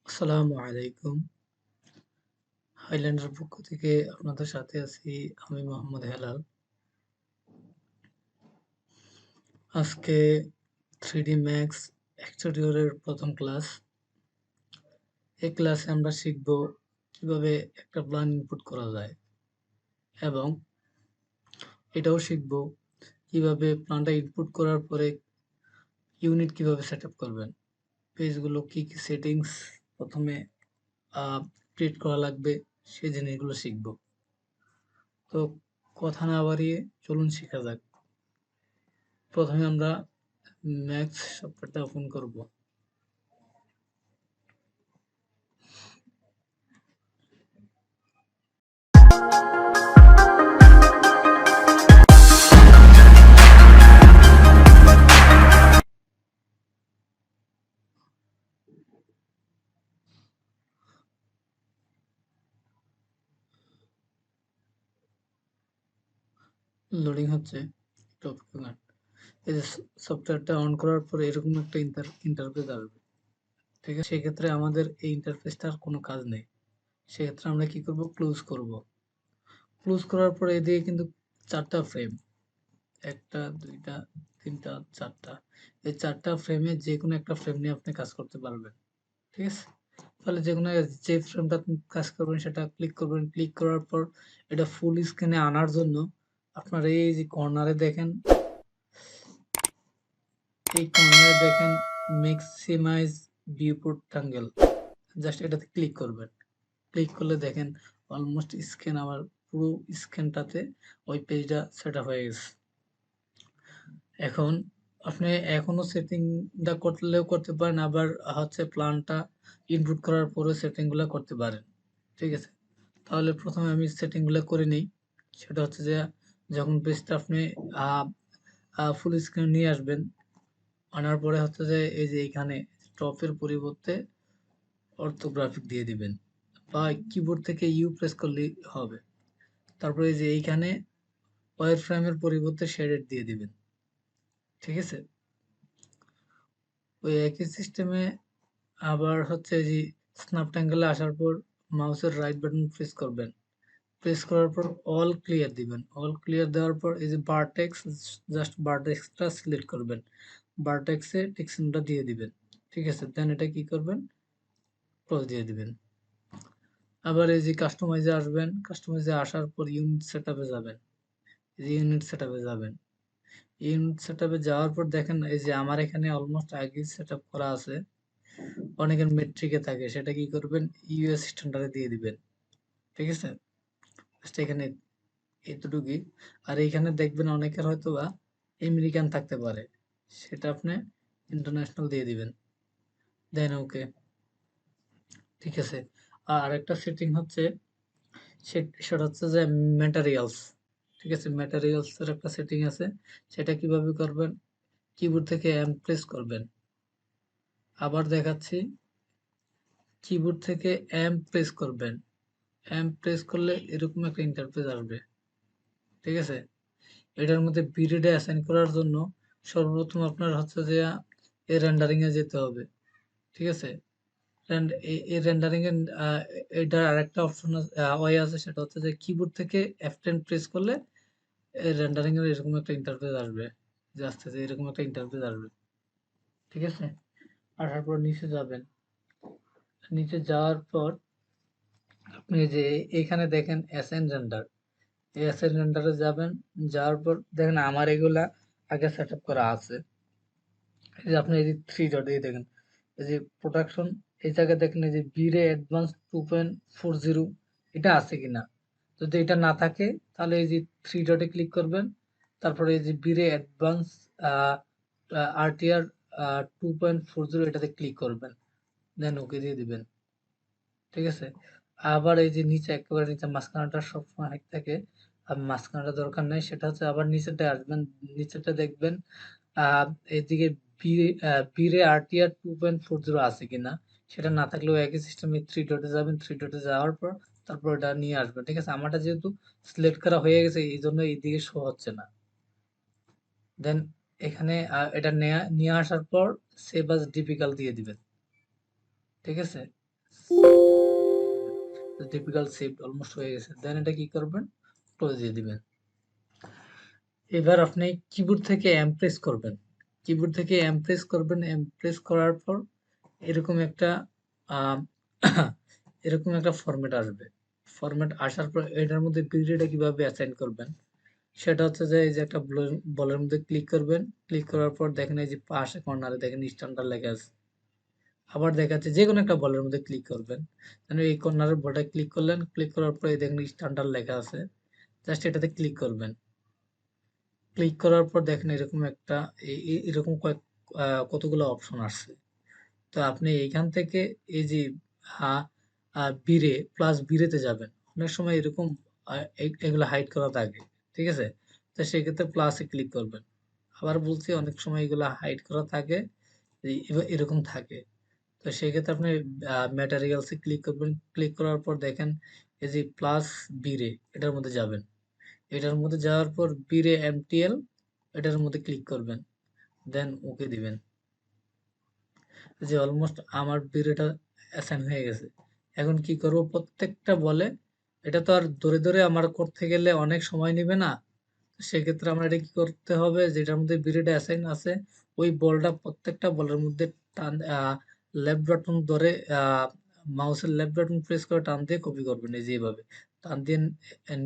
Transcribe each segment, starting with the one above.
আসসালামু আলাইকুম। হাইল্যান্ডের পক্ষ থেকে আপনাদের সাথে আছি আমি মোহাম্মদ হেলাল। আজকে 3D Max এক্সটেরিয়রের প্রথম ক্লাস। এই ক্লাসে আমরা শিখব কিভাবে একটা প্ল্যান ইনপুট করা যায় এবং এটাও শিখব কিভাবে প্ল্যানটা ইনপুট করার পরে ইউনিট কিভাবে সেটআপ করবেন। পেজগুলো কি সেটিংস প্রথমে ক্রিয়েট করা লাগবে সেই জিনিসগুলো শিখব। তো কথা না বাড়িয়ে চলুন শেখা যাক। প্রথমে আমরা ম্যাক্স সফটওয়্যারটা ওপেন করব। লোডিং হচ্ছে, একটু অপেক্ষা করেন। এই যে সফটওয়্যারটা অন করার পরে এরকম একটা ইন্টারফেস আসবে। ঠিক আছে, সেক্ষেত্রে আমাদের এই ইন্টারফেসটার কোনো কাজ নেই। সেক্ষেত্রে আমরা কি করব, ক্লোজ করব। ক্লোজ করার পরে এদিকে কিন্তু 4টা ফ্রেম, 1টা 2টা 3টা 4টা, এই 4টা ফ্রেমে যে কোনো একটা ফ্রেম নিয়ে আপনি কাজ করতে পারবেন। ঠিক আছে, তাহলে যে কোনো যে ফ্রেমটা আপনি কাজ করবেন সেটা ক্লিক করবেন। ক্লিক করার পর এটা ফুল স্ক্রিনে আনার জন্য আপনার এই যে কর্নারে দেখেন, এই কর্নারে দেখেন ম্যাক্সিমাইজ ভিউপোর্ট অ্যাঙ্গেল, জাস্ট এটাতে ক্লিক করবেন। ক্লিক করলে দেখেন অলমোস্ট স্ক্যান, আমার পুরো স্ক্যানটাতে ওই পেজটা সেট আপ হয়ে গেছে। এখন আপনি এখনো সেটিংটা করলেও করতে পারেন, আবার হচ্ছে প্ল্যানটা ইনপুট করার পরে সেটিংগুলো করতে পারেন। ঠিক আছে, তাহলে প্রথমে আমি সেটিংগুলো করে নিই। সেটা হচ্ছে যে যখন পেজটা আপনি ফুল স্ক্রিন নিয়ে আসবেন, আনার পরে হচ্ছে যে এই যে এখানে টপের পরিবর্তে অর্থোগ্রাফিক দিয়ে দিবেন, বা কিবোর্ড থেকে ইউ প্রেস করলেই হবে। তারপরে এই যে এইখানে ওয়ার ফ্রেমের পরিবর্তে শেডেড দিয়ে দিবেন। ঠিক আছে, ওই একই সিস্টেমে আবার হচ্ছে যে স্ন্যাপ ট্যাঙ্গেলে আসার পর মাউসের রাইট বাটন প্রেস করবেন। প্রেস করার পর অল ক্লিয়ার দিবেন। অল ক্লিয়ার দেওয়ার পর এই যে ভার্টেক্স, জাস্ট ভার্টেক্সটা সিলেক্ট করবেন। ভার্টেক্সে টেক্সচারটা দিয়ে দিবেন। ঠিক আছে, দেন এটা কি করবেন, ক্লোজ দিয়ে দিবেন। আবার এই যে কাস্টমাইজে আসবেন, কাস্টমাইজে আসার পর ইউনিট সেটআপে যাবেন। এই যে ইউনিট সেটআপে যাবেন, ইউনিট সেটআপে যাওয়ার পর দেখেন এই যে আমার এখানে অলমোস্ট আগে সেটআপ করা আছে। অনেকের মেট্রিকে থাকে, সেটা কি করবেন, ইউএস স্ট্যান্ডার্ডে দিয়ে দিবেন। ঠিক আছে, জাস্ট এখানে এতটুকুই। আর এইখানে দেখবেন অনেকের হয়তো বা আমেরিকান থাকতে পারে, সেটা আপনি ইন্টারন্যাশনাল দিয়ে দিবেন, দেন ওকে। ঠিক আছে, আর একটা সেটিং হচ্ছে সেটা হচ্ছে যে ম্যাটেরিয়ালস। ঠিক আছে, ম্যাটেরিয়ালস এর একটা সেটিং আছে, সেটা কিভাবে করবেন, কিবোর্ড থেকে এম প্রেস করবেন। আবার দেখাচ্ছি, কিবোর্ড থেকে এম প্রেস করবেন। এম প্রেস করলে এরকম একটা ইন্টারফেস আসবে। ঠিক আছে, এটার মধ্যে পিরিয়ডে অ্যাসাইন করার জন্য সর্বপ্রথম আপনার হচ্ছে যে এই রেন্ডারিং এ যেতে হবে। ঠিক আছে, এই রেন্ডারিং এর এটার আরেকটা অপশন ওয়ে আছে, সেটা হচ্ছে যে কিবোর্ড থেকে F10 প্রেস করলে এই রেন্ডারিং এর এরকম একটা ইন্টারফেস আসবে, যে আস্তে আস্তে এরকম একটা ইন্টারফেস আসবে। ঠিক আছে, আসার পর নিচে যাবেন। নিচে যাওয়ার পর আপনি যে এখানে দেখেন অ্যাসাইন রেন্ডার, এই অ্যাসাইন রেন্ডারে যাবেন। যাওয়ার পর দেখেন আমার এগুলা আগে সেট আপ করা আছে। এই যে আপনি এই যে 3 ডট এই দেখেন, এই যে প্রোডাকশন, এই জায়গায় দেখেন এই যে বিরে অ্যাডভান্স 2.40 এটা আছে কিনা। যদি এটা না থাকে তাহলে এই যে 3 ডটে ক্লিক করবেন। তারপরে এই যে বিরে অ্যাডভান্স আরটিআর 2.40 এটাতে ক্লিক করবেন, দেন ওকে দিয়ে দিবেন। ঠিক আছে, আবার এই যে নিচে একেবারে নিচে মাঝখানাটা সবসময় হাইট থাকে, আর মাঝখানাটা দরকার নাই, সেটা হচ্ছে আবার নিচেটা আসবেন। নিচেটা দেখবেন আহ এদিকে বিরে আরটিআর 2.40 আছে কিনা। সেটা না থাকলেও একই সিস্টেমে 3 ডটে যাবেন। 3 ডটে যাওয়ার পর তারপর এটা নিয়ে আসবেন। ঠিক আছে, আমারটা যেহেতু সিলেক্ট করা হয়ে গেছে এই জন্য এইদিকে শো হচ্ছে না। দেন এখানে এটা নিয়ে আসার পর সেভ আস ডিপিকাল দিয়ে দিবেন। ঠিক আছে, টিপিক্যাল শিফট অলমোস্ট হয়ে গেছে, দেন এটা কি করবেন, ক্লোজ দিয়ে দিবেন। এবার আপনি কিবোর্ড থেকে এমপ্রেস করবেন, কিবোর্ড থেকে এমপ্রেস করবেন, এমপ্রেস করার পর এরকম একটা আহ, এরকম একটা ফরম্যাট আসবে। ফরম্যাট আসার পর এটার মধ্যে পিরিয়ডটা কিভাবে অ্যাসাইন করবেন, সেটা হচ্ছে যে এই যে একটা বলের মধ্যে ক্লিক করবেন, ক্লিক করার পর দেখেন এই যে পাশে কর্নারে দেখেন স্ট্যান্ডার্ড লেখা আছে। আবার দেখাচ্ছে যে কোনো একটা বলের মধ্যে ক্লিক করবেন, মানে এই কর্নারের বলটা ক্লিক করলেন, ক্লিক করার পরে দেখেন স্ট্যান্ডার্ড লেখা আছে, জাস্ট এটাতে ক্লিক করবেন। ক্লিক করার পর দেখেন এরকম একটা এরকম কতগুলো অপশন আসছে। তো আপনি এইখান থেকে এই যে বিরে প্লাস বিরেতে যাবেন, অনেক সময় এরকম এগুলো হাইড করা থাকে, ঠিক আছে? তো সেক্ষেত্রে প্লাসে ক্লিক করবেন। আবার বলছি অনেক সময় এগুলো হাইড করা থাকে, এরকম থাকে। তো সেক্ষেত্রে আপনি ম্যাটেরিয়ালসে ক্লিক করবেন, ক্লিক করার পর দেখেন এই যে প্লাস বিরে এটার মধ্যে যাবেন, এটার মধ্যে যাওয়ার পর বিরে এমটিএল এটার মধ্যে ক্লিক করবেন, দেন ওকে দিবেন। যে অলমোস্ট আমার বিরেটা অ্যাসাইন হয়ে গেছে। এখন কি করব, প্রত্যেকটা বলে এটা তো আর ধরে ধরে আমার করতে গেলে অনেক সময় নেবে না। সেক্ষেত্রে আমার এটা কি করতে হবে, যেটার মধ্যে বিরেটা অ্যাসাইন আছে ওই বলটা প্রত্যেকটা বলের মধ্যে টান লেফট বাটন ধরে মাউসের লেফট বাটন প্রেস করে টান দিয়ে কপি করবেন, এই যে এইভাবে টান দিয়ে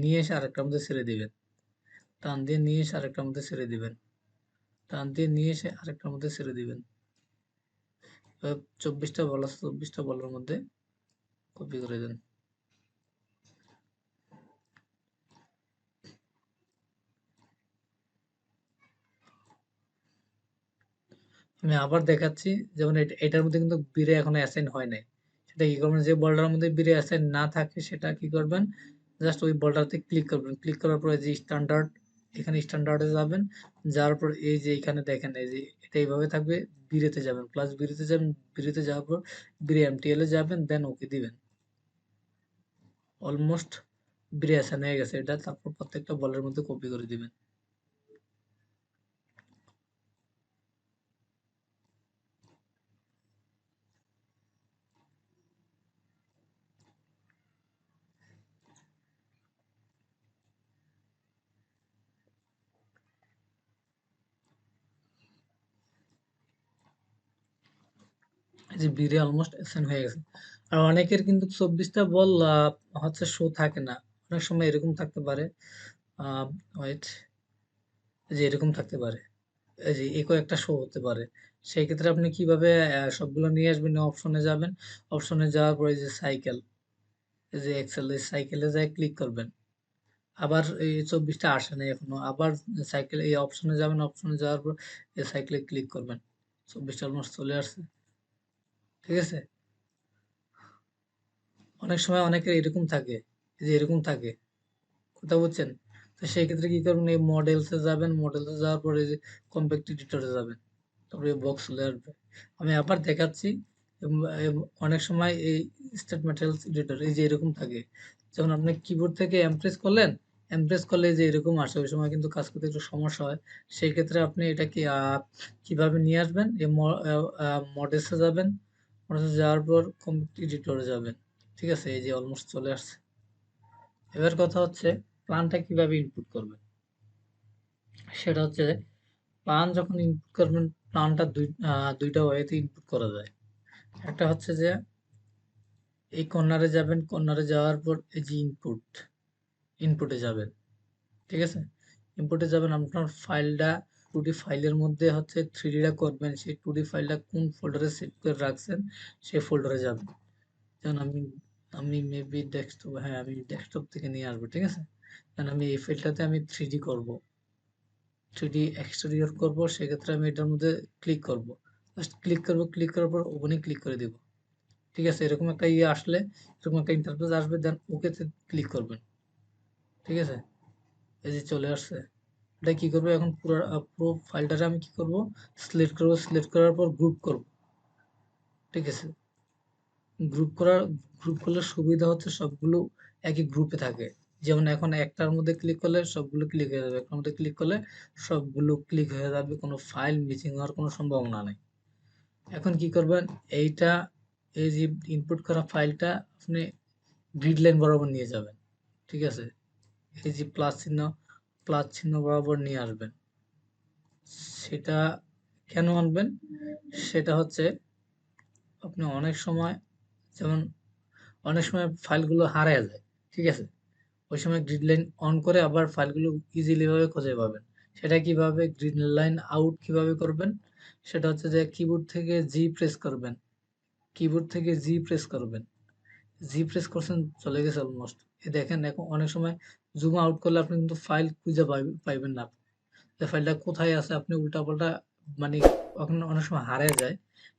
নিয়ে এসে আরেকটার মধ্যে ছেড়ে দিবেন, টান দিয়ে নিয়ে এসে আরেকটার মধ্যে ছেড়ে দিবেন, টান দিয়ে নিয়ে এসে আরেকটার মধ্যে ছেড়ে দিবেন। 24টা বল আছে, 24টা বলের মধ্যে কপি করে দেন। আমি আবার দেখাচ্ছি, যেমন এটার মধ্যে কিন্তু বিরে এখনো অ্যাসাইন হয় নাই। সেটা কি করবেন, যে বলটার মধ্যে বিরে অ্যাসাইন না থাকে সেটা কি করবেন, জাস্ট ওই বলটাতে ক্লিক করবেন, ক্লিক করার পরে যে স্ট্যান্ডার্ড, এখানে স্ট্যান্ডার্ডে যাবেন, যাওয়ার পর এই যে এখানে দেখেন এই যে এটা এইভাবে থাকবে, বিরেতে যাবেন, প্লাস বিরেতে যাবেন, বিরেতে যাওয়ার পর বিরে এমটিএল এ যাবেন, দেন ওকে দিবেন। অলমোস্ট বিরে অ্যাসাইন হয়ে গেছে এটা, তারপর প্রত্যেকটা বলের মধ্যে কপি করে দিবেন। এই যে বিরে অলমোস্ট অ্যাসাইন হয়ে গেছে। আর অনেকের কিন্তু 24টা বল হচ্ছে শো থাকে না, অনেক সময় এরকম থাকতে পারে, ওয়েট, যে এরকম থাকতে পারে, এই যে একো একটা শো হতে পারে। সেই ক্ষেত্রে আপনি কিভাবে সবগুলো নিয়ে আসবেন, অপশনে যাবেন, অপশনে যাওয়ার পরে যে সাইকেল, এই যে এক্সেল, এই সাইকেলে যায় ক্লিক করবেন। আবার এই 24টা আসে নাই এখনো, আবার সাইকেল এই অপশনে যাবেন, অপশনে যাওয়ার পর এই সাইকেলে ক্লিক করবেন, 24টা অলমোস্ট চলে আসছে, ঠিক আছে? অনেক সময় অনেকের এরকম থাকে, এই যে এরকম থাকে, কথা বুঝছেন? তো সেই ক্ষেত্রে কি করবেন, এই মডেলসে যাবেন, মডেলসে যাওয়ার পরে যে কম্প্যাক্ট এডিটরে যাবেন, তারপরে বক্স চলে আসবে। আমি আবার দেখাচ্ছি। অনেক সময় এই স্টেট ম্যাটেরিয়ালস এডিটর এই যে এরকম থাকে, যেমন আপনি কিবোর্ড থেকে এমপ্রেস করলেন, এমপ্রেস করলে যে এরকম আসে, ওই সময় কিন্তু কাজ করতে একটু সমস্যা হয়। সেই ক্ষেত্রে আপনি এটাকে কিভাবে নিয়ে আসবেন, এই মডেলসে যাবেন, মডেলসে যাওয়ার পর কম্প্যাক্ট এডিটরে যাবেন, ঠিক আছে? এই যে অলমোস্ট চলে আসছে। এবার কথা হচ্ছে প্ল্যানটা কিভাবে ইনপুট করবেন, সেটা হচ্ছে প্ল্যান যখন ইনপুট করবেন, প্ল্যানটা দুইটা ওয়েতে ইনপুট করা যায়। একটা হচ্ছে যে এই কর্নারে যাবেন, কর্নারে যাওয়ার পর এই যে ইনপুটে যাবেন, ঠিক আছে? ইনপুটে যাবেন, আপনার ফাইলটা 2D ফাইলের মধ্যে হচ্ছে 3Dটা করবেন, সেই 2D ফাইলটা কোন ফোল্ডারে সেভ করে রাখছেন সেই ফোল্ডারে যাবেন। যেমন আমি আমি মেবি ডেস্কটপ, হ্যাঁ আমি ডেস্কটপ থেকে নিয়ে আসবো, ঠিক আছে? কারণ আমি এই ফাইলটাতে আমি 3D করব, 3D এক্সটেরিয়র করব, সেক্ষেত্রে আমি এটার মধ্যে ক্লিক করব, জাস্ট ক্লিক করব, ক্লিক করার পর ওপেনে ক্লিক করে দেব, ঠিক আছে? এরকম একটা আসলে, এরকম একটা ইন্টারফেস আসবে, দেন ওকে তে ক্লিক করবেন, ঠিক আছে? এই যে চলে আসছে। এটা কি করবো এখন, পুরো ফাইলটারে আমি কি করব, সিলেক্ট করব, সিলেক্ট করার পর গ্রুপ করব, ঠিক আছে? গ্রুপ করার, গ্রুপ করলে সুবিধা হচ্ছে সবগুলো একই গ্রুপে থাকে। যেমন এখন একটার মধ্যে ক্লিক করলে সবগুলো ক্লিক হয়ে যাবে, একটার মধ্যে ক্লিক করলে সবগুলো ক্লিক হয়ে যাবে, কোনো ফাইল মিসিং হওয়ার কোনো সম্ভাবনা নেই। এখন কি করবেন, এইটা এই যে ইনপুট করা ফাইলটা আপনি গ্রিড লাইন বরাবর নিয়ে যাবেন। ঠিক আছে? এই যে প্লাস চিহ্ন বরাবর নিয়ে আসবেন। সেটা কেন আনবেন? সেটা হচ্ছে আপনি যেমন অনেক সময় ফাইলগুলো হারায় যায়। ঠিক আছে? ওই সময় গ্রিড লাইন অন করে আবার ফাইলগুলো ইজিলি ভাবে খুঁজে পাবেন। সেটা কিভাবে? গ্রিড লাইন আউট কিভাবে করবেন? সেটা হচ্ছে যে কিবোর্ড থেকে জি প্রেস করবেন। কিবোর্ড থেকে জি প্রেস করবেন। জি প্রেস করছেন, চলে গেছে অলমোস্ট। দেখেন এখন অনেক সময় জুম আউট করলে আপনি কিন্তু ফাইল খুঁজে পাইবেন না। যে ফাইলটা কোথায় আছে আপনি উল্টাপাল্টা মানে অনেক সময় হারিয়ে যায়।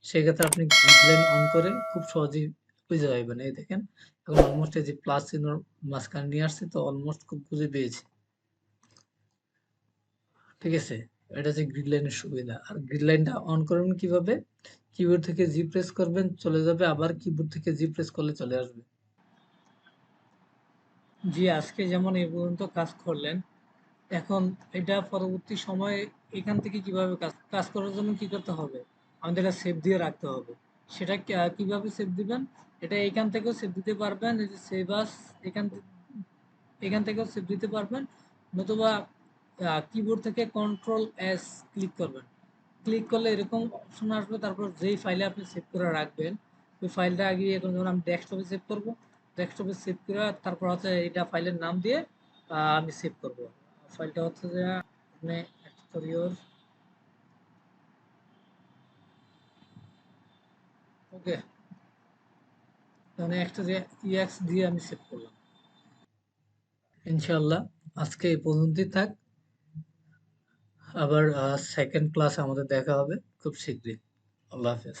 সেক্ষেত্রে আপনি গ্রিড লাইন অন করে খুব সহজেই খুঁজে পাইবেন। এই দেখেন এখন অলমোস্ট এই যে প্লাস চিহ্নর মাঝখানে নিয়ে আসছি, তো অলমোস্ট খুব খুঁজে পেয়েছি। ঠিক আছে? এটা হচ্ছে গ্রিড লাইনের সুবিধা। আর গ্রিড লাইনটা অন করবেন কিভাবে? কিবোর্ড থেকে জি প্রেস করবেন, চলে যাবে, আবার কিবোর্ড থেকে জি প্রেস করলে চলে আসবে। জি, আজকে যেমন এই পর্যন্ত কাজ করলেন, এখন এটা পরবর্তী সময়ে এখান থেকে কিভাবে কাজ করার জন্য কি করতে হবে? আমাদের এটা সেভ দিয়ে রাখতে হবে। সেটা কিভাবে সেভ দিবেন? এটা এখান থেকেও সেভ দিতে পারবেন, এই যে সেভ আস, এখান এখান থেকেও সেভ দিতে পারবেন, নতুবা কিবোর্ড থেকে কন্ট্রোল এস ক্লিক করবেন। ক্লিক করলে এরকম অপশন আসবে, তারপর যেই ফাইলে আপনি সেভ করে রাখবেন ওই ফাইলটা আগে এখন যেমন আমি ডেস্কটপে সেভ করব, ডেস্কটপে সেভ করে তারপর হচ্ছে এটা ফাইলের নাম দিয়ে আমি সেভ করব। ফাইলটা হচ্ছে যে আপনি এক্সটোরিয়র, ওকে, মানে একটা যে ইএক্স দিয়ে আমি সেভ করলাম। ইনশাআল্লাহ আজকে এই পর্যন্তই থাক। আবার সেকেন্ড ক্লাসে আমাদের দেখা হবে খুব শীঘ্রই। আল্লাহ হাফেজ।